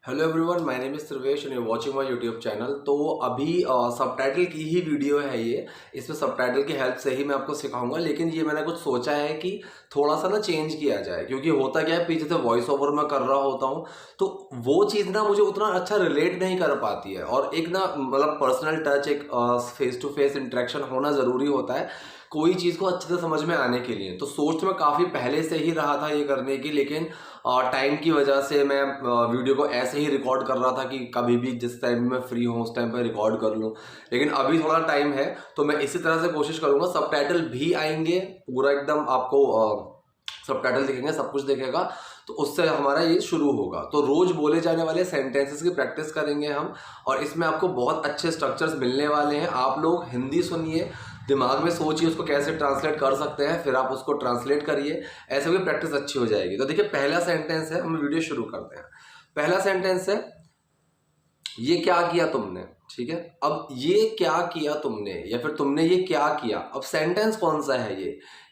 Hello everyone, my name is Sarvesh and you watching my YouTube channel. तो अभी subtitle की ही video है ये। इसमें सबटाइटल की हेल्प से ही मैं आपको सिखाऊंगा, लेकिन ये मैंने कुछ सोचा है कि थोड़ा सा ना चेंज किया जाए, क्योंकि होता क्या है, पीछे से वॉइस ओवर मैं कर रहा होता हूँ तो वो चीज़ ना मुझे उतना अच्छा रिलेट नहीं कर पाती है। और एक ना मतलब पर्सनल टच, एक फेस टू फेस इंटरेक्शन होना ज़रूरी होता है कोई चीज़ को अच्छे से समझ में आने के लिए। तो सोच मैं काफ़ी पहले से ही रहा था ये करने की, लेकिन टाइम की वजह से मैं वीडियो को ऐसे ही रिकॉर्ड कर रहा था कि कभी भी जिस टाइम मैं फ्री हूँ उस टाइम पे रिकॉर्ड कर लूँ। लेकिन अभी थोड़ा टाइम है तो मैं इसी तरह से कोशिश करूँगा। सबटाइटल भी आएंगे, पूरा एकदम आपको सबटाइटल दिखेंगे, सब कुछ दिखेगा। तो उससे हमारा ये शुरू होगा। तो रोज बोले जाने वाले सेंटेंसेस की प्रैक्टिस करेंगे हम, और इसमें आपको बहुत अच्छे स्ट्रक्चर्स मिलने वाले हैं। आप लोग हिंदी सुनिए, दिमाग में सोचिए उसको कैसे ट्रांसलेट कर सकते हैं, फिर आप उसको ट्रांसलेट करिए। ऐसे भी प्रैक्टिस अच्छी हो जाएगी। तो देखिए, पहला सेंटेंस है, हम वीडियो शुरू करते हैं। पहला सेंटेंस है, ये क्या किया तुमने। ठीक है, अब ये क्या किया तुमने या फिर तुमने ये क्या किया। अब सेंटेंस कौन सा है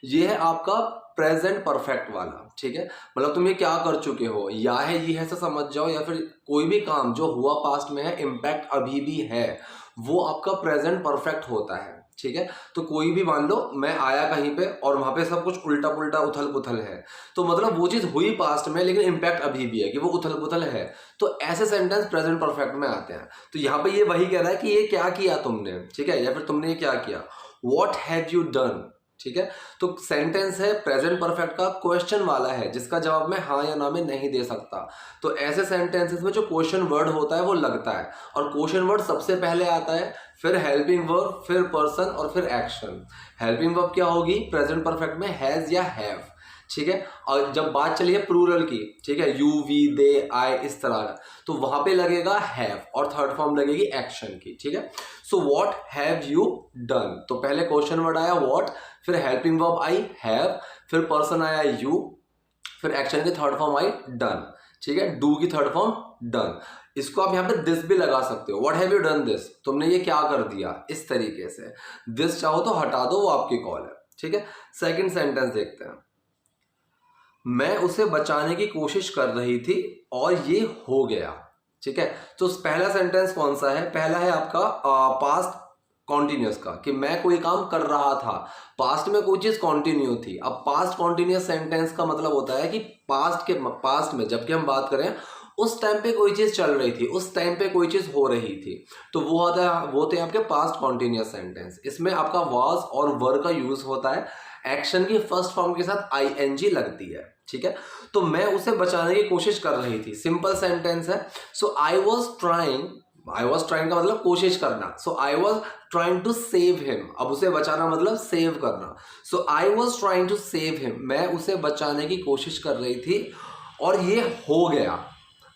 ये है आपका प्रेजेंट परफेक्ट वाला। ठीक है, मतलब तुम ये क्या कर चुके हो, या है ये है से समझ जाओ, या फिर कोई भी काम जो हुआ पास्ट में है, इम्पैक्ट अभी भी है, वो आपका प्रेजेंट परफेक्ट होता है। ठीक है, तो कोई भी मान लो मैं आया कहीं पे और वहां पे सब कुछ उल्टा पुल्टा उथल पुथल है, तो मतलब वो चीज हुई पास्ट में लेकिन इम्पैक्ट अभी भी है कि वो उथल पुथल है। तो ऐसे सेंटेंस प्रेजेंट परफेक्ट में आते हैं। तो यहाँ पे ये वही कह रहा है कि ये क्या किया तुमने, ठीक है, या फिर तुमने ये क्या किया, वॉट हैव यू डन। ठीक है, तो सेंटेंस है प्रेजेंट परफेक्ट का, क्वेश्चन वाला है जिसका जवाब मैं हाँ या ना में नहीं दे सकता। तो ऐसे सेंटेंसेस में जो क्वेश्चन वर्ड होता है वो लगता है, और क्वेश्चन वर्ड सबसे पहले आता है, फिर हेल्पिंग वर्ब, फिर पर्सन और फिर एक्शन। हेल्पिंग वर्ब क्या होगी प्रेजेंट परफेक्ट में, हैज या हैव। ठीक है, और जब बात चली है प्लूरल की, ठीक है, यू वी दे आई इस तरह का, तो वहां पे लगेगा हैव और थर्ड फॉर्म लगेगी एक्शन की। ठीक है, so what have you done. तो पहले क्वेश्चन वर्ड आया व्हाट, फिर हेल्पिंग वर्ब आई हैव, फिर पर्सन आया यू, फिर एक्शन की थर्ड फॉर्म आई डन। ठीक है, डू की थर्ड फॉर्म डन। इसको आप यहाँ पे दिस भी लगा सकते हो, what have you done this, तुमने ये क्या कर दिया, इस तरीके से। दिस चाहो तो हटा दो, वो आपकी कॉल है। ठीक है, सेकंड सेंटेंस देखते हैं। मैं उसे बचाने की कोशिश कर रही थी और ये हो गया। ठीक है, तो पहला सेंटेंस कौन सा है, पहला है आपका पास्ट कॉन्टिन्यूस का, कि मैं कोई काम कर रहा था, पास्ट में कोई चीज कॉन्टिन्यू थी। अब पास्ट कॉन्टिन्यूस सेंटेंस का मतलब होता है कि पास्ट में जबकि हम बात करें उस टाइम पे कोई चीज चल रही थी, उस टाइम पे कोई चीज हो रही थी, तो वो थे आपके पास्ट कॉन्टिन्यूस सेंटेंस। इसमें आपका वाज और वर का यूज होता है, एक्शन की फर्स्ट फॉर्म के साथ आईएनजी लगती है। ठीक है, तो मैं उसे बचाने की कोशिश कर रही थी, सिंपल सेंटेंस है। सो आई वॉज ट्राइंग का मतलब कोशिश करना, so I was trying to save him. अब उसे बचाना मतलब सेव करना, so I was trying to save him, मैं उसे बचाने की कोशिश कर रही थी और ये हो गया।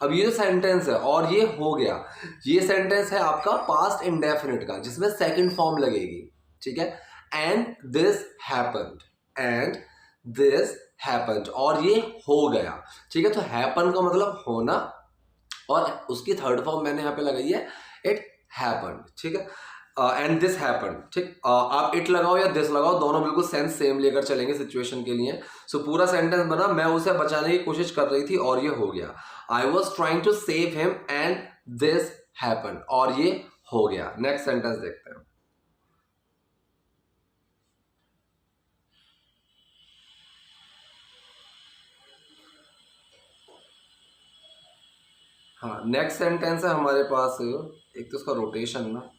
अब ये जो सेंटेंस है और ये हो गया, ये सेंटेंस है आपका पास्ट इंडेफिनिट का, जिसमें सेकंड फॉर्म लगेगी। ठीक है, and this happened, and this happened, और ये हो गया। ठीक है, तो हैपन का मतलब होना, और उसकी थर्ड फॉर्म मैंने यहाँ पे लगाई है इट हैपेंड। ठीक है, एंड दिस हैपेंड। ठीक, आप इट लगाओ या दिस लगाओ, दोनों बिल्कुल सेंस सेम लेकर चलेंगे सिचुएशन के लिए। सो पूरा सेंटेंस बना, मैं उसे बचाने की कोशिश कर रही थी और ये हो गया। I was trying to save him and this happened, और ये हो गया। नेक्स्ट सेंटेंस देखते हैं। हाँ, नेक्स्ट सेंटेंस है हमारे पास, एक तो इसका रोटेशन ना,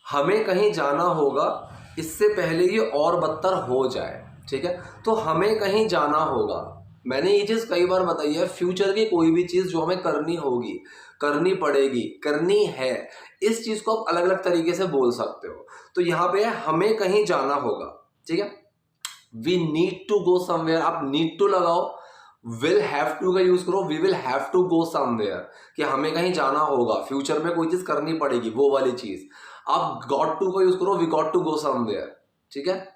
हमें कहीं जाना होगा इससे पहले ये और बदतर हो जाए। ठीक है, तो हमें कहीं जाना होगा, मैंने ये चीज़ कई बार बताई है, फ्यूचर की कोई भी चीज़ जो हमें करनी होगी, करनी पड़ेगी, करनी है, इस चीज़ को आप अलग अलग तरीके से बोल सकते हो। तो यहाँ पे है हमें कहीं जाना होगा। ठीक है, we need to go somewhere, आप नीड टू लगाओ, विल हैव टू का यूज करो, we will have to go somewhere, कि हमें कहीं जाना होगा, फ्यूचर में कोई चीज करनी पड़ेगी, वो वाली चीज। आप गॉट टू का यूज करो, we got to go somewhere. ठीक है,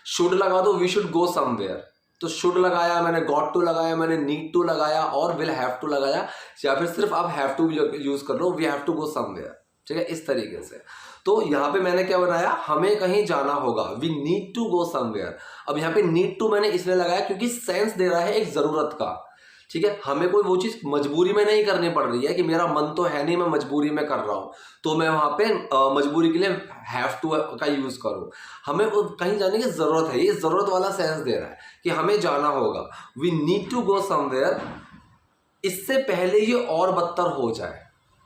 शुड लगा दो, वी शुड गो समवेयर। तो शुड लगाया मैंने, गॉट टू लगाया मैंने, नीड टू लगाया और विल हैव टू लगाया, या फिर सिर्फ आप हैव टू यूज कर लो, we have to go somewhere. ठीक है, इस तरीके से। तो यहाँ पे मैंने क्या बनाया, हमें कहीं जाना होगा, we need to go somewhere. अब यहाँ पे नीड टू मैंने इसलिए लगाया क्योंकि सेंस दे रहा है एक जरूरत का। ठीक है, हमें कोई वो चीज़ मजबूरी में नहीं करनी पड़ रही है कि मेरा मन तो है नहीं, मैं मजबूरी में कर रहा हूँ, तो मैं वहाँ पे मजबूरी के लिए हैव टू का यूज़ करूँ। हमें वो कहीं जाने की ज़रूरत है, ये ज़रूरत वाला सेंस दे रहा है कि हमें जाना होगा, we need to go somewhere, इससे पहले ये और बदतर हो जाए।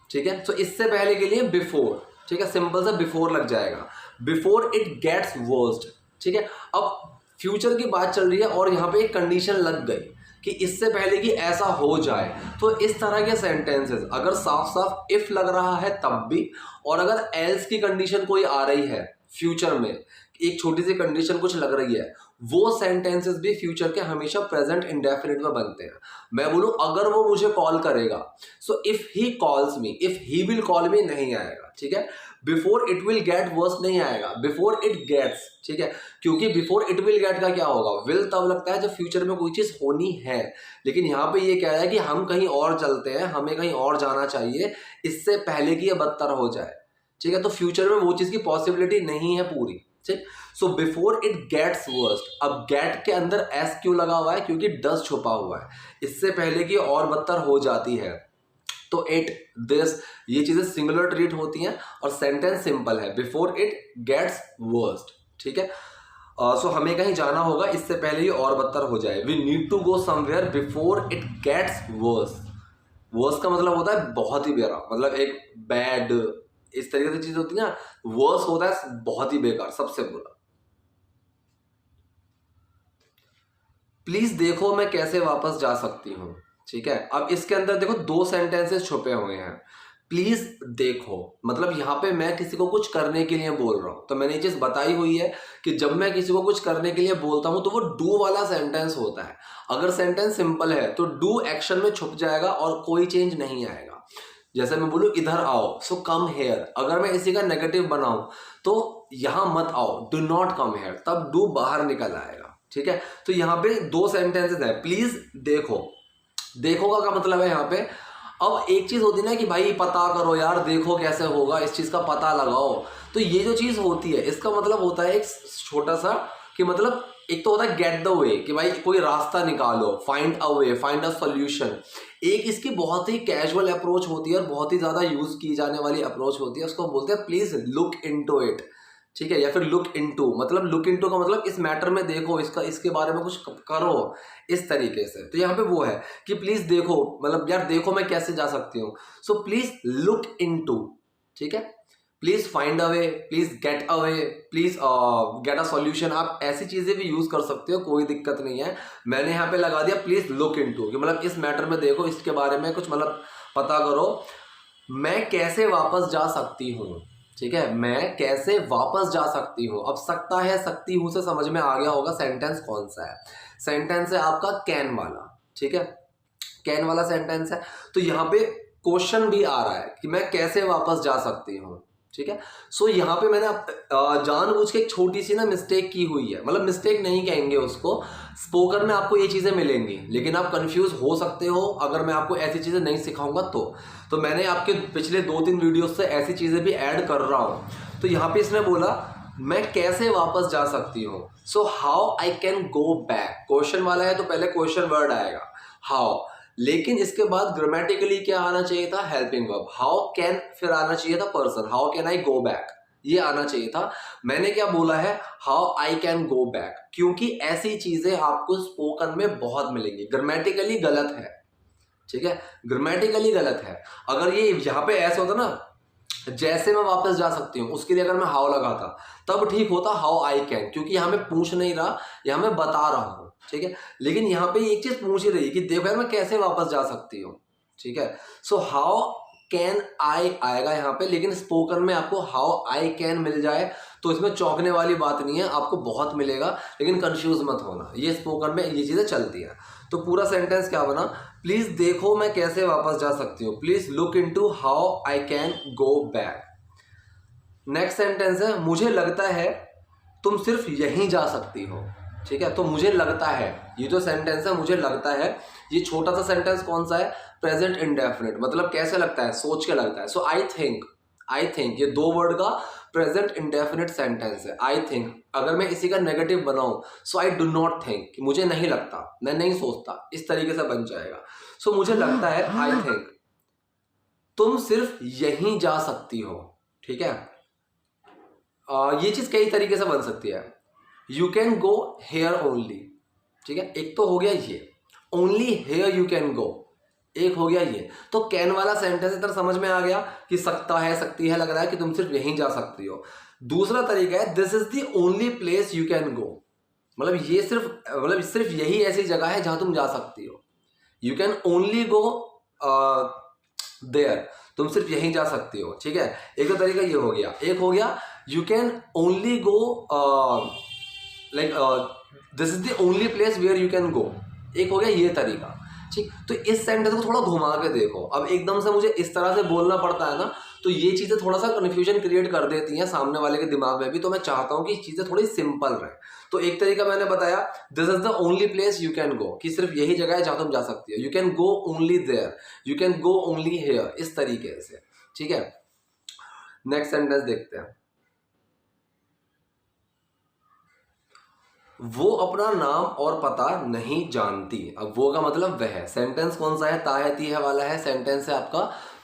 ठीक है, तो इससे पहले के लिए बिफोर, ठीक है, सिंपल सा बिफोर लग जाएगा, बिफोर इट गेट्स वर्स्ट। ठीक है, अब फ्यूचर की बात चल रही है और यहाँ पे एक कंडीशन लग गई कि इससे पहले कि ऐसा हो जाए, तो इस तरह के सेंटेंसेस अगर साफ साफ इफ लग रहा है तब भी, और अगर एल्स की कंडीशन कोई आ रही है फ्यूचर में, एक छोटी सी कंडीशन कुछ लग रही है, वो सेंटेंसेस भी फ्यूचर के हमेशा प्रेजेंट इंडेफिनिट में बनते हैं। मैं बोलूं अगर वो मुझे कॉल करेगा, so if he calls me, if he will call मी नहीं आएगा। ठीक है, before it will get worse नहीं आएगा, बिफोर इट गेट्स। ठीक है, क्योंकि बिफोर इट विल गेट का क्या होगा, विल तब लगता है जब फ्यूचर में कोई चीज होनी है, लेकिन यहाँ पे ये कह रहा है कि हम कहीं और चलते हैं, हमें कहीं और जाना चाहिए, इससे पहले कि ये बदतर हो जाए। ठीक है, तो फ्यूचर में वो चीज की पॉसिबिलिटी नहीं है पूरी। ठीक, so before it gets worst. अब गेट के अंदर एस क्यों लगा हुआ है, क्योंकि डस छुपा हुआ है, इससे पहले कि और बदतर हो जाती है, तो इट, दिस, ये चीजें सिंगुलर ट्रीट होती हैं और सेंटेंस सिंपल है, बिफोर इट गेट्स वर्स्ट। ठीक है, सो हमें कहीं जाना होगा इससे पहले ही और बदतर हो जाए, we need to go somewhere before it gets worse. Worse का मतलब होता है बहुत ही बेरा, मतलब एक बैड, इस तरीके से चीज होती है ना। वर्स होता है बहुत ही बेकार, सबसे बुरा। प्लीज देखो मैं कैसे वापस जा सकती हूँ। ठीक है, अब इसके अंदर देखो दो सेंटेंसेस छुपे हुए हैं। प्लीज देखो मतलब यहाँ पे मैं किसी को कुछ करने के लिए बोल रहा हूँ, तो मैंने ये चीज बताई हुई है कि जब मैं किसी को कुछ करने के लिए बोलता हूँ तो वो डू वाला सेंटेंस होता है। अगर सेंटेंस सिंपल है तो डू एक्शन में छुप जाएगा और कोई चेंज नहीं आएगा। जैसे मैं बोलूँ इधर आओ, सो कम हेयर, अगर मैं इसी का नेगेटिव बनाऊं तो यहां मत आओ, डू नॉट कम हेयर, तब डू बाहर निकल आएगा। ठीक है, तो यहाँ पे दो सेंटेंसेस है, प्लीज देखो, देखो का मतलब है यहाँ पे। अब एक चीज होती है ना कि भाई पता करो यार, देखो कैसे होगा, इस चीज का पता लगाओ, तो ये जो चीज होती है इसका मतलब होता है एक छोटा सा कि मतलब एक तो होता है गेट द वे, कि भाई कोई रास्ता निकालो, find a way, find a solution. एक इसकी बहुत ही कैजुअल अप्रोच होती है और बहुत ही ज्यादा यूज की जाने वाली अप्रोच होती है, उसको बोलते हैं प्लीज लुक इनटू इट। ठीक है, या फिर लुक इनटू, मतलब लुक इनटू का मतलब इस मैटर में देखो, इसका इसके बारे में कुछ करो, इस तरीके से। तो यहाँ पे वो है कि प्लीज देखो, मतलब यार देखो मैं कैसे जा सकती हूँ, सो प्लीज लुक इनटू। ठीक है, please find a way, please get a way, please get a solution, आप ऐसी चीजें भी यूज कर सकते हो, कोई दिक्कत नहीं है। मैंने यहाँ पे लगा दिया प्लीज लुक इनटू, कि मतलब इस मैटर में देखो, इसके बारे में कुछ मतलब पता करो, मैं कैसे वापस जा सकती हूँ। ठीक है, मैं कैसे वापस जा सकती हूँ। अब सकता है, सकती हूँ से समझ में आ गया होगा सेंटेंस कौन सा है। सेंटेंस है आपका कैन वाला। ठीक है, कैन वाला सेंटेंस है, तो यहाँ पे क्वेश्चन भी आ रहा है कि मैं कैसे वापस जा सकती हूँ। ठीक है, सो यहाँ पे मैंने जानबूझ के एक छोटी सी ना मिस्टेक की हुई है, मतलब मिस्टेक नहीं कहेंगे उसको, स्पोकन में आपको ये चीजें मिलेंगी, लेकिन आप कंफ्यूज हो सकते हो अगर मैं आपको ऐसी चीजें नहीं सिखाऊंगा तो मैंने आपके पिछले 2-3 वीडियो से ऐसी चीजें भी ऐड कर रहा हूँ। तो यहाँ पे इसने बोला मैं कैसे वापस जा सकती हूँ, so how I can go back. Question वाला है तो पहले क्वेश्चन वर्ड आएगा हाउ, लेकिन इसके बाद ग्रामेटिकली क्या आना चाहिए था, हेल्पिंग वर्ब। हाउ कैन फिर आना चाहिए था person, how can I go back, ये आना चाहिए था। मैंने क्या बोला है, how I can go back, क्योंकि ऐसी चीजें आपको स्पोकन में बहुत मिलेंगी। ग्रामेटिकली गलत है। ठीक है, ग्रामेटिकली गलत है। अगर ये यहाँ पे ऐसा होता ना, जैसे मैं वापस जा सकती हूँ, उसके लिए अगर मैं हाउ लगाता तब ठीक होता, हाउ आई कैन, क्योंकि यहाँ मैं पूछ नहीं रहा, यहाँ मैं बता रहा हूँ। ठीक है, लेकिन यहाँ पे एक चीज पूछ ही रही कि देखो यार मैं कैसे वापस जा सकती हूँ। ठीक है, सो हाउ कैन आई आएगा यहाँ पे, लेकिन स्पोकन में आपको हाउ आई कैन मिल जाए तो इसमें चौंकने वाली बात नहीं है, आपको बहुत मिलेगा, लेकिन कंफ्यूज मत होना, ये स्पोकन में ये चीजें चलती हैं। तो पूरा सेंटेंस क्या बना, प्लीज देखो मैं कैसे वापस जा सकती हूँ, please look into how I can go back. Next sentence है मुझे लगता है तुम सिर्फ यहीं जा सकती हो। ठीक है, तो मुझे लगता है, ये जो सेंटेंस है मुझे लगता है, ये छोटा सा सेंटेंस कौन सा है, प्रेजेंट इंडेफिनिट, मतलब कैसे लगता है, सोच के लगता है। So I think, I think, ये 2 वर्ड का प्रेजेंट इंडेफिनिट सेंटेंस है। आई थिंक, अगर मैं इसी का नेगेटिव बनाऊं, सो आई डू नॉट थिंक, कि मुझे नहीं लगता, मैं नहीं सोचता, इस तरीके से बन जाएगा। सो मुझे लगता है, आई थिंक तुम सिर्फ यहीं जा सकती हो। ठीक है, ये चीज कई तरीके से बन सकती है। You can go here only. ठीक है, एक तो हो गया ये, only here you can go, एक हो गया ये। तो कैन वाला सेंटेंस इधर समझ में आ गया कि सकता है, सकती है, लग रहा है कि तुम सिर्फ यहीं जा सकती हो। दूसरा तरीका है, this is the only place you can गो, मतलब ये सिर्फ यही ऐसी जगह है जहां तुम जा सकती हो। You can only go there, तुम सिर्फ यहीं जा सकती हो। ठीक है, एक तो तरीका ये हो गया। एक हो गया, you can only go like this is the only place where you can go, एक हो गया ये तरीका। ठीक, तो इस सेंटेंस को थोड़ा घुमा के देखो। अब एकदम से मुझे इस तरह से बोलना पड़ता है ना, तो ये चीजें थोड़ा सा कन्फ्यूजन क्रिएट कर देती हैं सामने वाले के दिमाग में भी। तो मैं चाहता हूं कि चीजें थोड़ी सिंपल रहे। तो एक तरीका मैंने बताया, this is the only place you can गो, कि सिर्फ यही जगह है जहां तुम जा सकती हो। You can go only there, you can go only here, इस तरीके से। ठीक है, नेक्स्ट सेंटेंस देखते हैं। वो अपना नाम और पता नहीं जानती। अब वो का मतलब वह, सेंटेंस कौन सा है, ता है ती है वाला है। सेंटेंस है आपका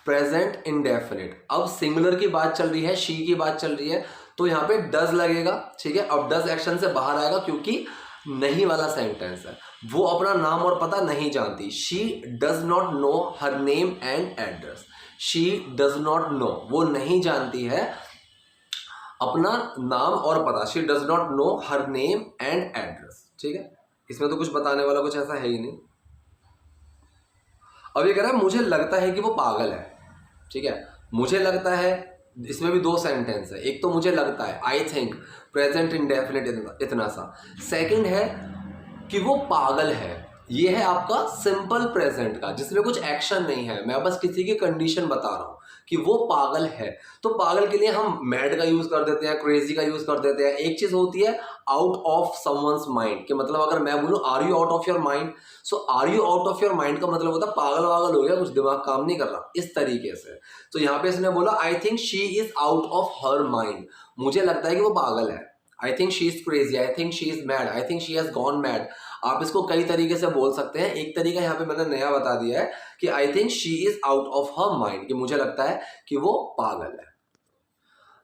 प्रेजेंट इंडेफिनिट। अब सिंगुलर की बात चल रही है, शी की बात चल रही है, तो यहाँ पे डज लगेगा। ठीक है, अब डज एक्शन से बाहर आएगा क्योंकि नहीं वाला सेंटेंस है। वो अपना नाम और पता नहीं जानती। She does not know her name and address. She does not know, वो नहीं जानती है अपना नाम और पता। She does not know her name and address. ठीक है, इसमें तो कुछ बताने वाला कुछ ऐसा है ही नहीं। अब ये कह रहा है, मुझे लगता है कि वो पागल है। ठीक है, मुझे लगता है, इसमें भी 2 सेंटेंस है। एक तो मुझे लगता है, आई थिंक, प्रेजेंट इंडेफिनिट इतना सा। सेकंड है कि वो पागल है, ये है आपका सिंपल प्रेजेंट का, जिसमें कुछ एक्शन नहीं है। मैं बस किसी की कंडीशन बता रहा हूं कि वो पागल है। तो पागल के लिए हम मैड का यूज कर देते हैं, क्रेजी का यूज कर देते हैं। एक चीज होती है आउट ऑफ समवंस माइंड, कि मतलब अगर मैं बोलूं are you out of your mind, so are you out of your mind का मतलब होता है पागल वागल हो गया, कुछ दिमाग काम नहीं कर रहा, इस तरीके से। तो यहाँ पे इसने बोला, I think she is out of her mind, मुझे लगता है कि वो पागल है। I think she is crazy, I think she is mad, I think she has gone mad. आप इसको कई तरीके से बोल सकते हैं। एक तरीका यहाँ पे मैंने नया बता दिया है कि I think she is out of her mind, कि मुझे लगता है कि वो पागल है।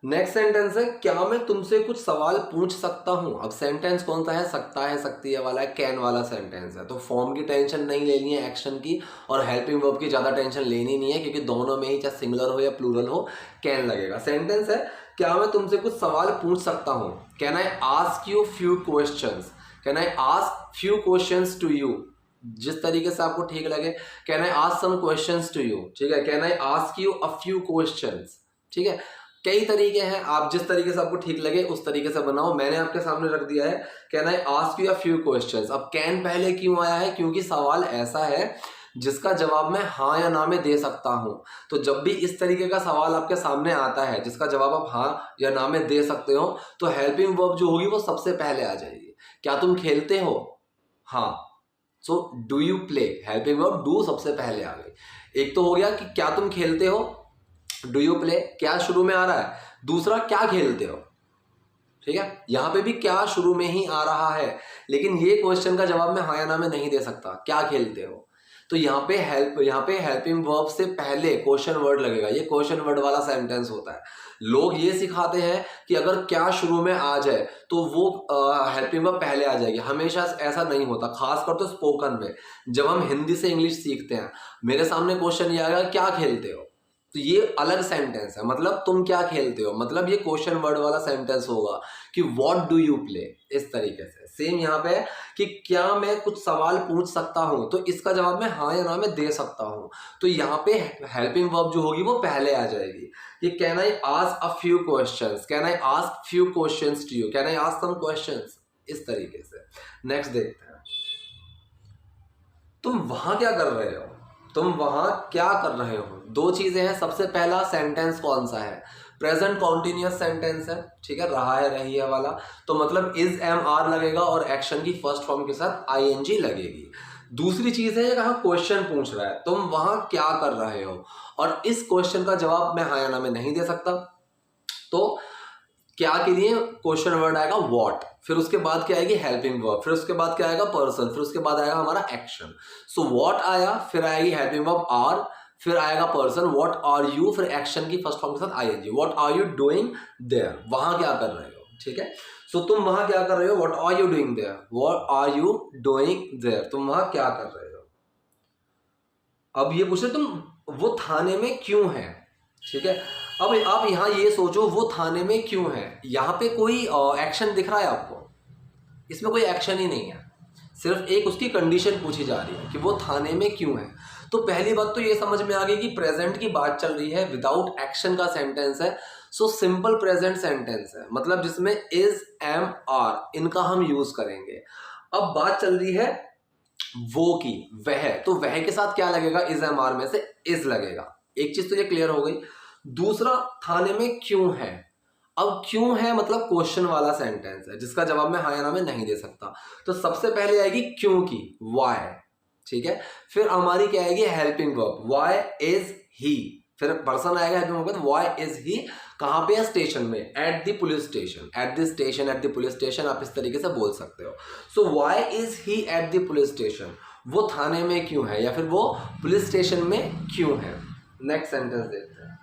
नेक्स्ट सेंटेंस है, क्या मैं तुमसे कुछ सवाल पूछ सकता हूं। अब सेंटेंस कौन सा है, सकता है, सकती है वाला है, कैन वाला सेंटेंस है। तो फॉर्म की टेंशन नहीं लेनी है, एक्शन की और हेल्पिंग वर्ब की ज्यादा टेंशन लेनी नहीं है, क्योंकि दोनों में ही चाहे सिंगुलर हो या प्लूरल हो, कैन लगेगा। सेंटेंस है, क्या मैं तुमसे कुछ सवाल पूछ सकता हूं। Can I ask you few questions, can I ask few questions to you, जिस तरीके से आपको ठीक लगे। Can I ask some questions to you, ठीक है। Can I ask you a few questions, ठीक है। कई तरीके हैं, आप जिस तरीके से आपको ठीक लगे उस तरीके से बनाओ। मैंने आपके सामने रख दिया है, can I ask you a few questions. अब कैन पहले क्यों आया है, क्योंकि सवाल ऐसा है जिसका जवाब मैं हाँ या ना में दे सकता हूं। तो जब भी इस तरीके का सवाल आपके सामने आता है जिसका जवाब आप हाँ या ना में दे सकते हो, तो हेल्पिंग वर्ब जो होगी वो सबसे पहले आ जाएगी। क्या तुम खेलते हो, हाँ, so do you play, helping verb do सबसे पहले आ गई। एक तो हो गया कि क्या तुम खेलते हो, डू यू प्ले, क्या शुरू में आ रहा है। दूसरा, क्या खेलते हो, ठीक है। यहां पे भी क्या शुरू में ही आ रहा है, लेकिन ये क्वेश्चन का जवाब मैं हाँ या ना में नहीं दे सकता, क्या खेलते हो। तो यहाँ पे हेल्पिंग वर्ब से पहले क्वेश्चन वर्ड लगेगा। ये क्वेश्चन वर्ड वाला सेंटेंस होता है। लोग ये सिखाते हैं कि अगर क्या शुरू में आ जाए तो वो हेल्पिंग वर्ब पहले आ जाएगी। हमेशा ऐसा नहीं होता, खासकर तो स्पोकन में। जब हम हिंदी से इंग्लिश सीखते हैं, मेरे सामने क्वेश्चन ये आएगा, क्या खेलते हो, तो ये अलग सेंटेंस है, मतलब तुम क्या खेलते हो, मतलब ये क्वेश्चन वर्ड वाला सेंटेंस होगा कि व्हाट डू यू प्ले, इस तरीके से। सेम यहाँ पे है कि क्या मैं कुछ सवाल पूछ सकता हूं, तो इसका जवाब मैं हाँ या ना में दे सकता हूं। तो यहाँ पे हेल्पिंग वर्ब जो होगी वो पहले आ जाएगी। ये can I ask a few questions, can I ask few questions to you, can I ask some questions, इस तरीके से। नेक्स्ट देखते हैं, तुम वहां क्या कर रहे हो, तुम वहां क्या कर रहे हो। दो चीजें हैं। सबसे पहला सेंटेंस कौन सा है, प्रेजेंट कॉन्टिन्यूअस सेंटेंस है, ठीक है, रहा है, रही है वाला, तो मतलब इज एम आर लगेगा और एक्शन की फर्स्ट फॉर्म के साथ आईएनजी लगेगी। दूसरी चीज है कहा क्वेश्चन पूछ रहा है, तुम वहां क्या कर रहे हो, और इस क्वेश्चन का जवाब मैं हाँ या ना में नहीं दे सकता। तो क्या के लिए क्वेश्चन वर्ड आएगा व्हाट, फिर उसके बाद क्या आएगी हेल्पिंग वर्ब, फिर उसके बाद क्या आएगा पर्सन, फिर उसके बाद आएगा हमारा एक्शन। सो व्हाट आया, फिर आएगी हेल्पिंग वर्ब आर, फिर आएगा पर्सन व्हाट आर यू, फिर एक्शन की फर्स्ट फॉर्म के साथ ING, what are you doing there, वहां क्या कर रहे हो। ठीक है, सो तुम वहां क्या कर रहे हो, what are you doing there, what are you doing there, तुम वहां क्या कर रहे हो। अब ये पूछे तुम वो थाने में क्यों है। ठीक है, अब आप यहाँ ये सोचो वो थाने में क्यों है, यहाँ पे कोई एक्शन दिख रहा है आपको, इसमें कोई एक्शन ही नहीं है, सिर्फ एक उसकी कंडीशन पूछी जा रही है कि वो थाने में क्यों है। तो पहली बात तो ये समझ में आ गई कि प्रेजेंट की बात चल रही है, विदाउट एक्शन का सेंटेंस है, सो सिंपल प्रेजेंट सेंटेंस है, मतलब जिसमें इज एम आर इनका हम यूज करेंगे। अब बात चल रही है वो की, वह, तो वह के साथ क्या लगेगा, इज एम आर में से इज लगेगा। एक चीज तो ये क्लियर हो गई। दूसरा, थाने में क्यों है, अब क्यों है मतलब क्वेश्चन वाला सेंटेंस है जिसका जवाब मैं हाँ या ना में नहीं दे सकता। तो सबसे पहले आएगी क्यों की, वाई। ठीक है, फिर हमारी क्या आएगी helping verb, why is he, फिर पर्सन आएगा helping verb, why is he कहां पे है, स्टेशन में, at the police station, at the station, at the police station, आप इस तरीके से बोल सकते हो। So why is he at the police station, वो थाने में क्यों है या फिर वो पुलिस स्टेशन में क्यों है। नेक्स्ट सेंटेंस देखते हैं,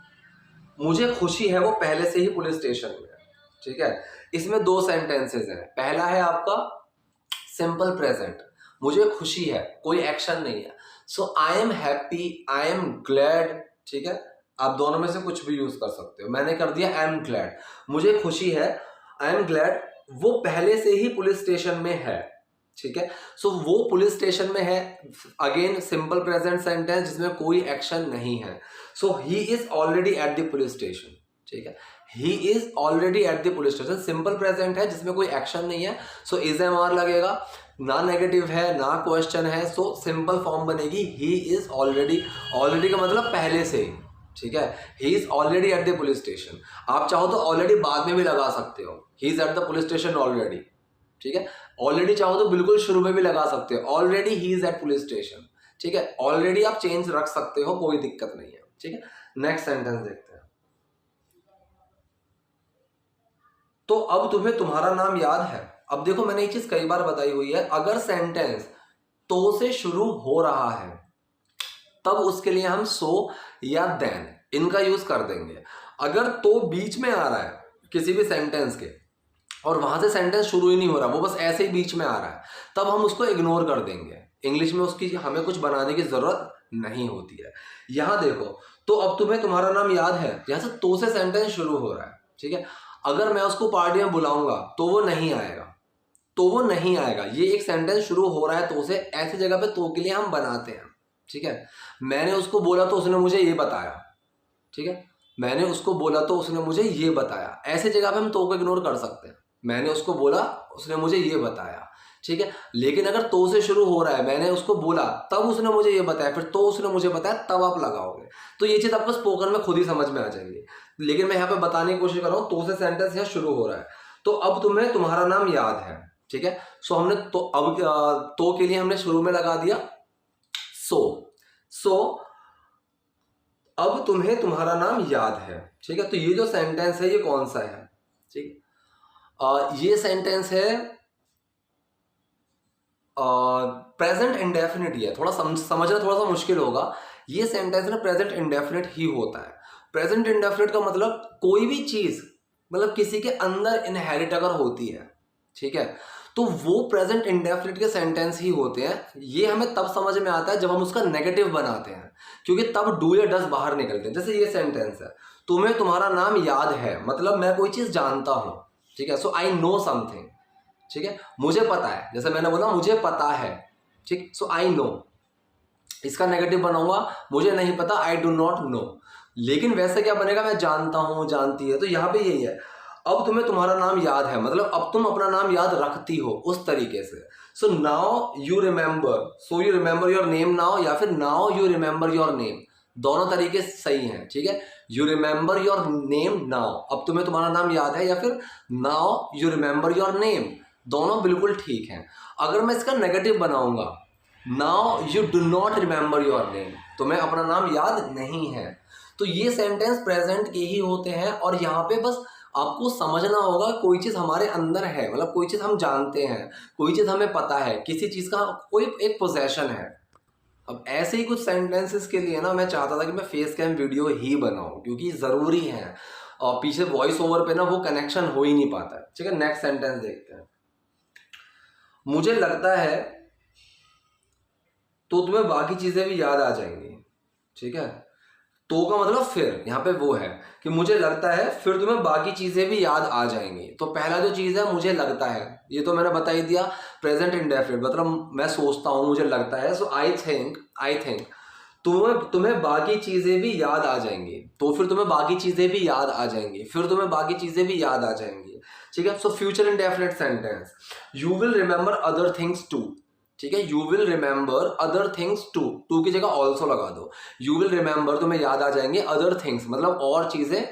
मुझे खुशी है वो पहले से ही पुलिस स्टेशन में है। ठीक है, इसमें दो सेंटेंसेस हैं, पहला है आपका सिंपल प्रेजेंट, मुझे खुशी है, कोई एक्शन नहीं है, so I am happy, I am glad. ठीक है, आप दोनों में से कुछ भी यूज कर सकते हो, मैंने कर दिया आई एम ग्लैड, मुझे खुशी है, आई एम ग्लैड, वो पहले से ही पुलिस स्टेशन में है। ठीक है, सो वो पुलिस स्टेशन में है, अगेन सिंपल प्रेजेंट सेंटेंस जिसमें कोई एक्शन नहीं है, so he is already at the police station. ठीक है, he is already at the police station, simple present है जिसमें कोई एक्शन नहीं है, सो इज एम आर लगेगा, ना नेगेटिव है ना क्वेश्चन है, सो सिंपल फॉर्म बनेगी ही इज ऑलरेडी, ऑलरेडी का मतलब पहले से ही। ठीक है, he is already at the police station, आप चाहो तो ऑलरेडी बाद में भी लगा सकते हो, ही is eight the police station already. ठीक है, ऑलरेडी चाहो तो बिल्कुल शुरू में भी लगा सकते हो, already he is at police station. ठीक है, ऑलरेडी आप चेंज रख सकते हो, कोई दिक्कत नहीं है। ठीक है, नेक्स्ट सेंटेंस देखते हैं, तो अब तुम्हें तुम्हारा नाम याद है। अब देखो मैंने एक चीज कई बार बताई हुई है, अगर सेंटेंस तो से शुरू हो रहा है तब उसके लिए हम सो या देन इनका यूज कर देंगे। अगर तो बीच में आ रहा है किसी भी सेंटेंस के और वहां से सेंटेंस शुरू ही नहीं हो रहा, वो बस ऐसे ही बीच में आ रहा है, तब हम उसको इग्नोर कर देंगे, इंग्लिश में उसकी हमें कुछ बनाने की जरूरत नहीं होती है। यहां देखो, तो अब तुम्हें तुम्हारा नाम याद है, यहां से तो से सेंटेंस शुरू हो रहा है। ठीक है, अगर मैं उसको पार्टी में बुलाऊंगा तो वो नहीं आएगा, तो वो नहीं आएगा, ये एक सेंटेंस शुरू हो रहा है तो से, ऐसी जगह पे तो के लिए हम बनाते हैं। ठीक है, मैंने उसको बोला तो उसने मुझे ये बताया। ठीक है, मैंने उसको बोला तो उसने मुझे ये बताया, ऐसी जगह पे हम तो को इग्नोर कर सकते हैं, मैंने उसको बोला उसने मुझे ये बताया। ठीक है, लेकिन अगर तो से शुरू हो रहा है, मैंने उसको बोला तब उसने मुझे ये बताया, फिर तो उसने मुझे बताया, तब आप लगाओगे, तो ये चीज आपको स्पोकन में खुद ही समझ में आ जाएगी। लेकिन मैं यहाँ पे बताने की कोशिश कर रहा हूँ, तो से सेंटेंस यहाँ शुरू हो रहा है, तो अब तुम्हें तुम्हारा नाम याद है। ठीक है, सो हमने तो अब तो के लिए हमने शुरू में लगा दिया सो अब तुम्हें तुम्हारा नाम याद है। ठीक है, तो ये जो सेंटेंस है ये कौन सा है। ठीक, ये सेंटेंस है प्रेजेंट इंडेफिनिट ही है, थोड़ा समझना थोड़ा सा मुश्किल होगा, ये सेंटेंस ना प्रेजेंट इंडेफिनिट ही होता है। प्रेजेंट इंडेफिनिट का मतलब कोई भी चीज मतलब किसी के अंदर इनहेरिट अगर होती है, ठीक है, तो वो प्रेजेंट इंडेफिनिट के सेंटेंस ही होते हैं। ये हमें तब समझ में आता है जब हम उसका नेगेटिव बनाते हैं, क्योंकि तब डू या डस बाहर निकलते हैं। जैसे ये सेंटेंस है, तुम्हें तुम्हारा नाम याद है, मतलब मैं कोई चीज जानता हूं। ठीक है, सो आई नो समथिंग। ठीक है, मुझे पता है, जैसे मैंने बोला मुझे पता है। ठीक, सो आई नो, इसका नेगेटिव बनाऊंगा मुझे नहीं पता, आई डू नॉट नो। लेकिन वैसे क्या बनेगा, मैं जानता हूं, जानती है, तो यहां पे यही है, अब तुम्हें तुम्हारा नाम याद है, मतलब अब तुम अपना नाम याद रखती हो उस तरीके से। So now you remember, so you remember your name now, या फिर now you remember your name, दोनों तरीके सही हैं। ठीक है, you remember your name now, अब तुम्हें तुम्हारा नाम याद है, या फिर now you remember your name, दोनों बिल्कुल ठीक हैं। अगर मैं इसका नेगेटिव बनाऊंगा, now you do not remember your name, तुम्हें अपना नाम याद नहीं है। तो ये सेंटेंस प्रेजेंट के ही होते हैं और यहाँ पे बस आपको समझना होगा कोई चीज़ हमारे अंदर है, मतलब कोई चीज़ हम जानते हैं, कोई चीज़ हमें पता है, किसी चीज़ का कोई एक पोजेशन है। अब ऐसे ही कुछ सेंटेंसेस के लिए ना मैं चाहता था कि मैं फेस कैम वीडियो ही बनाऊं क्योंकि ज़रूरी है, और पीछे वॉइस ओवर पे ना वो कनेक्शन हो ही नहीं पाता है। ठीक है, नेक्स्ट सेंटेंस देखते हैं। मुझे लगता है तो तुम्हें बाकी चीज़ें भी याद आ जाएंगी। ठीक है, तो का मतलब फिर, यहाँ पे वो है कि मुझे लगता है फिर तुम्हें बाकी चीज़ें भी याद आ जाएंगी। तो पहला जो चीज़ है मुझे लगता है, ये तो मैंने बता ही दिया, प्रेजेंट इंडेफिनिट मतलब मैं सोचता हूँ, मुझे लगता है। सो आई थिंक तुम्हें बाकी चीज़ें भी याद आ जाएंगी, तो फिर तुम्हें बाकी चीज़ें भी याद आ जाएंगी, फिर तुम्हें बाकी चीज़ें भी याद आ जाएंगी। ठीक है, so future indefinite sentence, you will remember other things too. ठीक है, you will remember other things too की जगह ऑल्सो लगा दो। यू विल रिमेंबर तुम्हें याद आ जाएंगे, अदर थिंग्स मतलब और चीजें,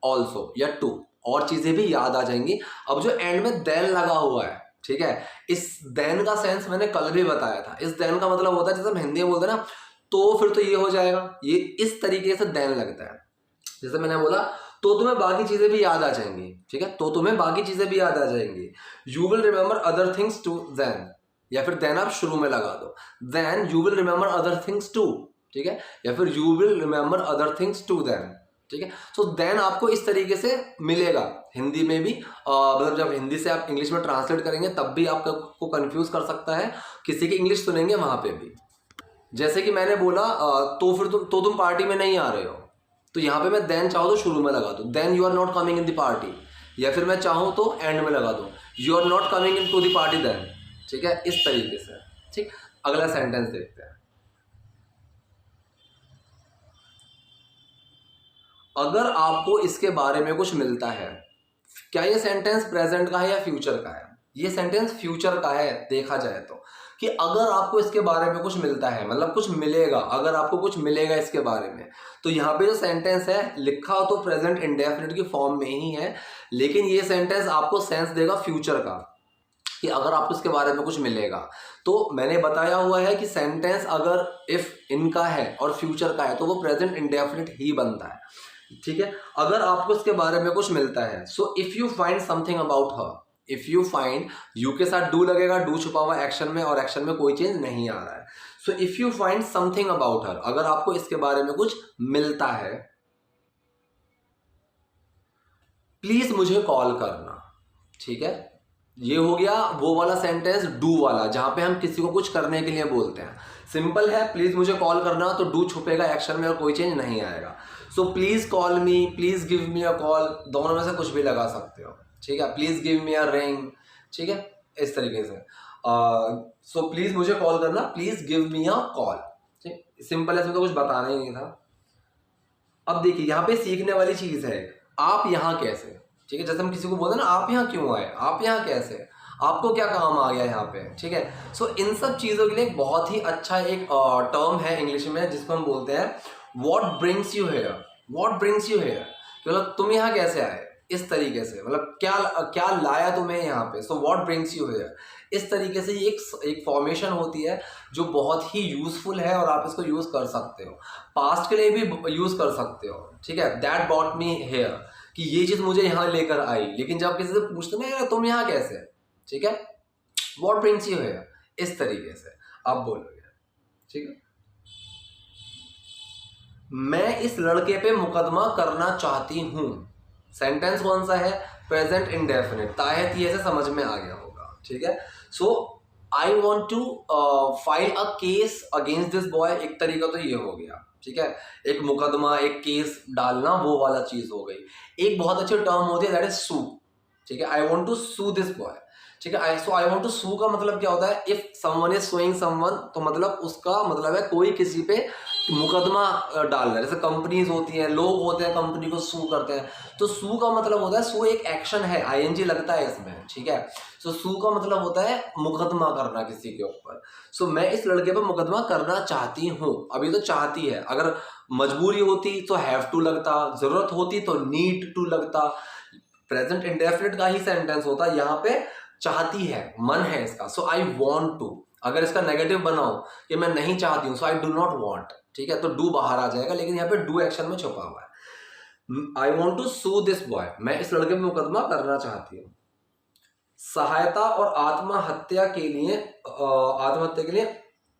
ऑल्सो या टू और चीजें भी याद आ जाएंगी। अब जो एंड में देन लगा हुआ है, ठीक है, इस देन का सेंस मैंने कल भी बताया था। इस देन का मतलब होता है जैसे हम हिंदी में बोलते हैं ना, तो फिर तो ये हो जाएगा, ये इस तरीके से देन लगता है। जैसे मैंने बोला तो तुम्हें बाकी चीजें भी याद आ जाएंगी। ठीक है, तो तुम्हें बाकी चीजें भी याद आ जाएंगी। You will remember other things too then, या फिर देन आप शुरू में लगा दो, then you will remember other things too. ठीक है, या फिर you will remember other things too then. ठीक है, सो देन आपको इस तरीके से मिलेगा हिंदी में भी, मतलब जब हिंदी से आप इंग्लिश में ट्रांसलेट करेंगे तब भी आपको कंफ्यूज कर सकता है, किसी की इंग्लिश सुनेंगे वहां पे भी। जैसे कि मैंने बोला तो फिर तुम पार्टी में नहीं आ रहे हो, तो यहाँ पे मैं देन चाहूँ तो शुरू में लगा दूँ, then you are not coming in the party. या फिर मैं चाहूँ तो एंड में लगा दूँ, you are not coming into the party then. ठीक है, इस तरीके से। ठीक, अगला सेंटेंस देखते हैं। अगर आपको इसके बारे में कुछ मिलता है, क्या ये सेंटेंस प्रेजेंट का है या फ्यूचर का है? ये सेंटेंस फ्यूचर का है देखा जाए तो, कि अगर आपको इसके बारे में कुछ मिलता है मतलब कुछ मिलेगा, अगर आपको कुछ मिलेगा इसके बारे में, तो यहाँ पे जो सेंटेंस है लिखा हो तो प्रेजेंट इंडेफिनिट की फॉर्म में ही है, लेकिन ये सेंटेंस आपको सेंस देगा फ्यूचर का, कि अगर आपको इसके बारे में कुछ मिलेगा। तो मैंने बताया हुआ है कि सेंटेंस अगर इफ इनका है और फ्यूचर का है तो वो प्रेजेंट इंडेफिनिट ही बनता है। ठीक है, अगर आपको इसके बारे में कुछ मिलता है, so if you find something about her, if you find, you के साथ डू लगेगा, डू छुपा हुआ एक्शन में और एक्शन में कोई चेंज नहीं आ रहा है। So if you find something about her, अगर आपको इसके बारे में कुछ मिलता है, प्लीज मुझे कॉल करना। ठीक है, ये हो गया वो वाला सेंटेंस डू वाला, जहां पे हम किसी को कुछ करने के लिए बोलते हैं। सिंपल है, प्लीज मुझे कॉल करना, तो डू छुपेगा एक्शन में और कोई चेंज नहीं आएगा। So please call me, please give me a call, दोनों में से कुछ भी लगा सकते हो। ठीक है, please give me a ring. ठीक है, इस तरीके से। सो प्लीज मुझे कॉल करना, please give me a call. ठीक, सिंपल है, इसमें तो कुछ बताना ही नहीं था। अब देखिए यहाँ पे सीखने वाली चीज है, आप यहाँ कैसे। ठीक है, जैसे हम किसी को बोलते हैं ना आप यहाँ क्यों आए, आप यहाँ कैसे, आपको क्या काम आ गया यहाँ पे। ठीक है, सो इन सब चीज़ों के लिए एक बहुत ही अच्छा एक टर्म है इंग्लिश में जिसको हम बोलते हैं what brings you here. What brings you here मतलब तुम यहाँ कैसे आए, इस तरीके से, मतलब क्या क्या लाया तुम्हें यहाँ पे। So what brings you here, इस तरीके से ये एक फॉर्मेशन होती है जो बहुत ही यूजफुल है और आप इसको यूज कर सकते हो, पास्ट के लिए भी यूज कर सकते हो। ठीक है, दैट बॉट मी हेयर, कि ये चीज मुझे यहाँ लेकर आई। लेकिन जब किसी से पूछते ना तुम यहाँ कैसे, ठीक है, व्हाट ब्रिंग्स यू हियर, इस तरीके से आप बोलोगे। ठीक है, मैं इस लड़के पे मुकदमा करना चाहती हूँ, सेंटेंस कौन सा है, प्रेजेंट इंडेफिनिट, ताहत ये से समझ में आ गया होगा। ठीक है, so I want to file a case against this boy, एक तरीका तो ये हो गया। ठीक है, एक मुकदमा, एक केस डालना, वो वाला चीज हो गई। एक बहुत अच्छी टर्म होती है दैट इज सू। ठीक है, I want to sue this boy. ठीक है, आई वॉन्ट टू सू का मतलब क्या होता है, if someone is sewing someone, तो मतलब उसका मतलब है कोई किसी पे मुकदमा डाल रहा है। जैसे कंपनीज होती हैं, लोग होते हैं कंपनी को सू करते हैं, तो सू का मतलब होता है, सू एक एक्शन है, आईएनजी लगता है इसमें। ठीक है, सो सू का मतलब होता है मुकदमा करना किसी के ऊपर। सो मैं इस लड़के पर मुकदमा करना चाहती हूँ, अभी तो चाहती है, अगर मजबूरी होती तो हैव टू लगता, जरूरत होती तो नीड टू लगता, प्रेजेंट इंडेफिनिट का ही सेंटेंस होता, यहाँ पे चाहती है, मन है इसका। सो आई वॉन्ट टू, अगर इसका नेगेटिव बनाओ कि मैं नहीं चाहती हूँ, सो आई डू नॉट वांट, ठीक है, तो डू बाहर आ जाएगा, लेकिन यहाँ पे डू एक्शन में छुपा हुआ है। I want to sue this boy, मैं इस लड़के पे मुकदमा करना चाहती हूँ। सहायता और आत्महत्या के लिए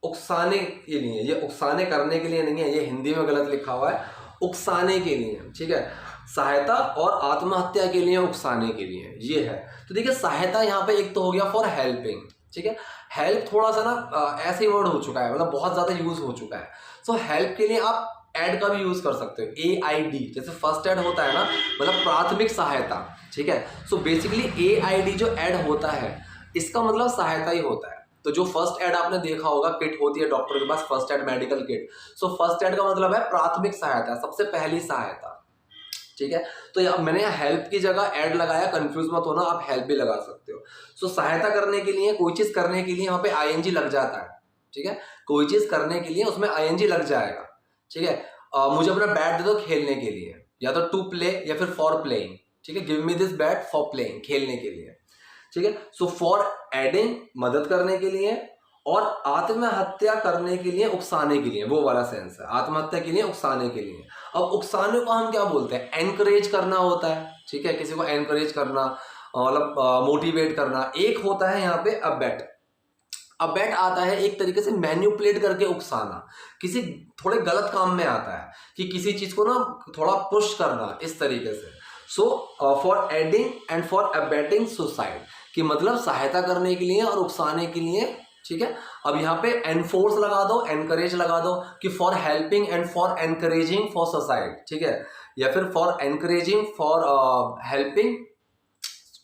उकसाने के लिए, ये उकसाने करने के लिए नहीं है, ये हिंदी में गलत लिखा हुआ है, उकसाने के लिए, ठीक है। सहायता और आत्महत्या के लिए, उकसाने के लिए, ये है। तो देखिए सहायता यहाँ पे एक तो हो गया फॉर हेल्पिंग, ठीक है। हेल्प थोड़ा सा ना ऐसे ही वर्ड हो चुका है, मतलब बहुत ज्यादा यूज हो चुका है। सो हेल्प के लिए आप एड का भी यूज कर सकते हो, AID, जैसे फर्स्ट एड होता है ना, मतलब प्राथमिक सहायता, ठीक है। सो बेसिकली AID जो एड होता है इसका मतलब सहायता ही होता है। तो जो फर्स्ट एड आपने देखा होगा, किट होती है डॉक्टर के पास, first aid medical kit. So first aid का मतलब है प्राथमिक सहायता, सबसे पहली सहायता, ठीक है। तो मैंने यहाँ हेल्प की जगह एड लगाया, कंफ्यूज मत होना, आप हेल्प भी लगा सकते हो। सो सहायता करने के लिए, कोई चीज करने के लिए यहाँ पे ING लग जाता है, ठीक है। कोई चीज करने के लिए उसमें ING लग जाएगा, ठीक है। मुझे अपना बैट दे दो खेलने के लिए, या तो टू प्ले या फिर फॉर प्लेइंग, ठीक है। Give me this bat for playing, खेलने के लिए, ठीक है। सो फॉर एडिंग, मदद करने के लिए, और आत्महत्या करने के लिए, उकसाने के लिए, वो वाला सेंस है, आत्महत्या के लिए, उकसाने के लिए। अब उकसाने को हम क्या बोलते हैं, एनकरेज करना होता है, ठीक है, किसी को एनकरेज करना, मतलब मोटिवेट करना। एक होता है यहाँ पे अबेट, अबेट आता है एक तरीके से मैन्युपुलेट करके उकसाना, किसी थोड़े गलत काम में आता है, कि किसी चीज को ना थोड़ा पुश करना, इस तरीके से। So for aiding and for abetting suicide, कि मतलब सहायता करने के लिए और उकसाने के लिए, ठीक है। अब यहाँ पे एनफोर्स लगा दो, एनकरेज लगा दो, कि for helping and for encouraging for suicide, ठीक है, या फिर for encouraging for helping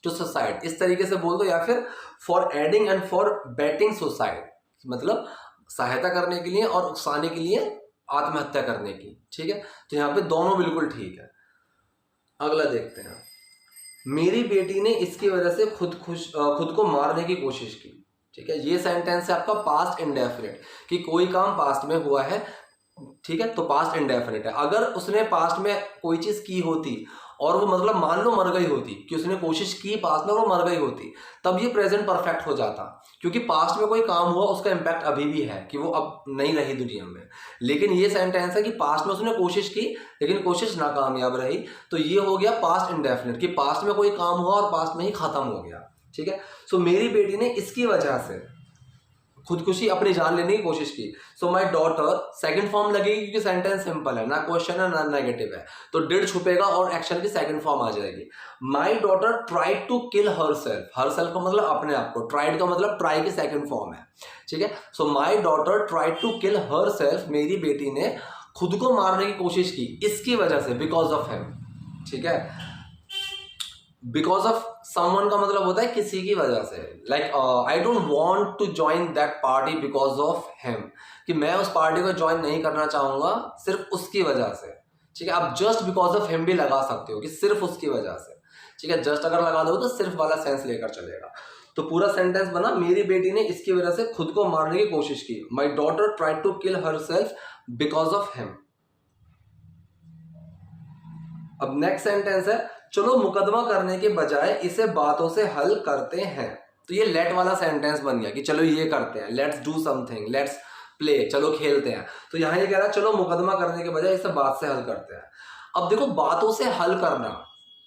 to suicide, इस तरीके से बोल दो, या फिर for aiding and for abetting suicide, मतलब सहायता करने के लिए और उकसाने के लिए आत्महत्या करने की, ठीक है। तो यहाँ पे दोनों बिल्कुल ठीक है। अगला देखते हैं, मेरी बेटी ने इसकी वजह से खुद को मारने की कोशिश की, ठीक है। ये सेंटेंस है आपका पास्ट इंडेफिनिट, कि कोई काम पास्ट में हुआ है, ठीक है, तो पास्ट इंडेफिनिट है। अगर उसने पास्ट में कोई चीज की होती और वो मतलब मान लो मर गई होती, कि उसने कोशिश की पास्ट में, वो मर गई होती, तब ये प्रेजेंट परफेक्ट हो जाता, क्योंकि पास्ट में कोई काम हुआ, उसका इम्पैक्ट अभी भी है, कि वो अब नहीं रही दुनिया में। लेकिन ये सेंटेंस है कि पास्ट में उसने कोशिश की लेकिन कोशिश नाकामयाब रही, तो ये हो गया पास्ट इंडेफिनिट, कि पास्ट में कोई काम हुआ और पास्ट में ही खत्म हो गया, ठीक है। सो मेरी बेटी ने इसकी वजह से खुदकुशी, अपनी जान लेने की कोशिश की। सो माई डॉटर, सेकंड फॉर्म लगेगी क्योंकि सेंटेंस सिंपल है, ना क्वेश्चन है ना नेगेटिव है, तो डिड छुपेगा और एक्शन की सेकंड फॉर्म आ जाएगी। My daughter tried to kill herself, herself का मतलब अपने आप को, ट्राइड का मतलब ट्राई की सेकंड फॉर्म है, ठीक है। So my daughter tried to kill herself, मेरी बेटी ने खुद को मारने की कोशिश की, इसकी वजह से, बिकॉज ऑफ हिम, ठीक है। बिकॉज ऑफ समवन का मतलब होता है किसी की वजह से, like I don't want to join that party because of him, कि मैं उस पार्टी को ज्वाइन नहीं करना चाहूंगा सिर्फ उसकी वजह से, ठीक है। आप जस्ट बिकॉज ऑफ हिम भी लगा सकते हो, कि सिर्फ उसकी वजह से, ठीक है। जस्ट अगर लगा दो तो सिर्फ वाला सेंस लेकर चलेगा। तो पूरा सेंटेंस बना, मेरी बेटी ने इसकी वजह से खुद को मारने की कोशिश की, my daughter tried to kill herself because of him. अब नेक्स्ट सेंटेंस है, चलो मुकदमा करने के बजाय इसे बातों से हल करते हैं। तो ये लेट वाला सेंटेंस बन गया, कि चलो ये करते हैं, let's do something, let's play, चलो खेलते हैं। तो यहाँ ये कह रहा है चलो मुकदमा करने के बजाय इसे बात से हल करते हैं। अब देखो बातों से हल करना,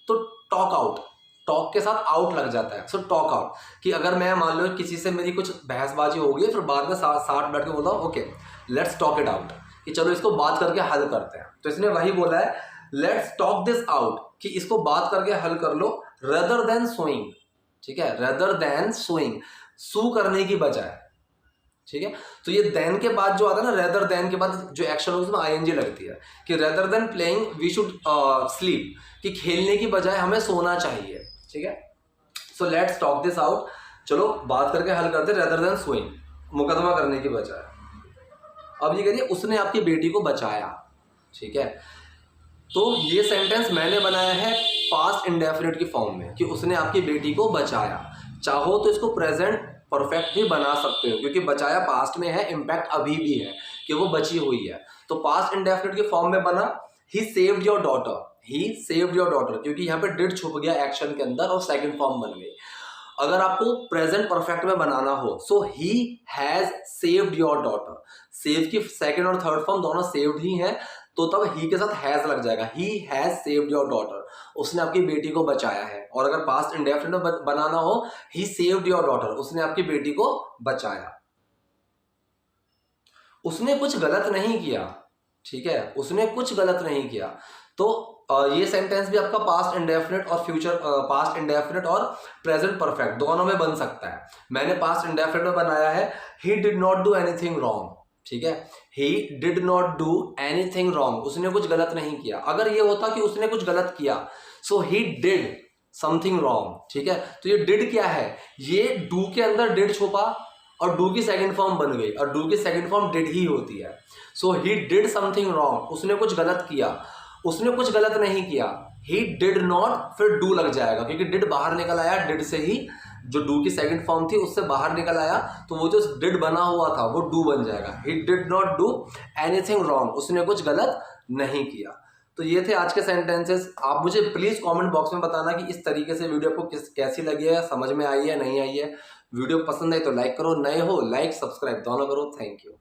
तो टॉक आउट, टॉक के साथ आउट लग जाता है। सो टॉक आउट, कि अगर मैं मान लो किसी से मेरी कुछ बहसबाजी हो गई, फिर बाद में साथ बैठ के बोला okay let's talk it out, कि चलो इसको बात करके हल करते हैं। तो इसने वही बोला है, लेट्स टॉक दिस आउट, कि इसको बात करके हल कर लो, रेदर देन सुइंग, ठीक है, रेदर देन सुइंग, सू करने की बजाय, ठीक है। तो ये देन के बाद जो आता है ना, रेदर देन के बाद जो एक्शन है उसमें ING लगती है, कि rather than playing we should sleep, कि खेलने की बजाय हमें सोना चाहिए, ठीक है। So let's talk this out, चलो बात करके हल करते, रेदर देन सुइंग, मुकदमा करने की बजाय। अब ये करिए, उसने आपकी बेटी को बचाया, ठीक है। तो ये सेंटेंस मैंने बनाया है पास्ट इंडेफिनिट की फॉर्म में, कि उसने आपकी बेटी को बचाया। चाहो तो इसको प्रेजेंट परफेक्ट भी बना सकते हो, क्योंकि बचाया पास्ट में है, इम्पैक्ट अभी भी है कि वो बची हुई है। तो पास्ट इंडेफिनिट की फॉर्म में बना, he saved your daughter, he saved your daughter, क्योंकि यहाँ पे डिड छुप गया एक्शन के अंदर और सेकंड फॉर्म बन गई। अगर आपको प्रेजेंट परफेक्ट में बनाना हो, so he has saved your daughter. Save की सेकंड और थर्ड फॉर्म दोनों सेव्ड ही हैं, तो तब ही के साथ हैज लग जाएगा। He has saved your daughter, उसने आपकी बेटी को बचाया है। और अगर पास्ट इंडेफिनिट में बनाना हो, ही सेव्ड योर डॉटर, उसने आपकी बेटी को बचाया। उसने कुछ गलत नहीं किया, ठीक है, उसने कुछ गलत नहीं किया। तो ये सेंटेंस भी आपका पास्ट इंडेफिनिट और फ्यूचर, पास्ट इंडेफिनिट और प्रेजेंट परफेक्ट दोनों में बन सकता है। मैंने पास्ट इंडेफिनिट में बनाया है, he did not do anything wrong, ठीक है, he did not do anything wrong, उसने कुछ गलत नहीं किया। अगर ये होता कि उसने कुछ गलत किया, सो ही डिड समथिंग रॉन्ग, ठीक है। तो ये डिड क्या है, ये डू के अंदर डिड छुपा और डू की सेकंड फॉर्म बन गई, और डू की सेकंड फॉर्म डिड ही होती है। So he did something wrong, उसने कुछ गलत किया। उसने कुछ गलत नहीं किया, ही डिड नॉट, फिर डू लग जाएगा क्योंकि डिड बाहर निकल आया, डिड से ही जो डू की सेकंड फॉर्म थी उससे बाहर निकल आया, तो वो जो डिड बना हुआ था वो डू बन जाएगा। He did not do anything wrong, उसने कुछ गलत नहीं किया। तो ये थे आज के सेंटेंसेस। आप मुझे प्लीज कमेंट बॉक्स में बताना कि इस तरीके से वीडियो आपको कैसी लगी है, समझ में आई है नहीं आई है। वीडियो पसंद आई तो लाइक करो, नए हो लाइक सब्सक्राइब दोनों करो। Thank you.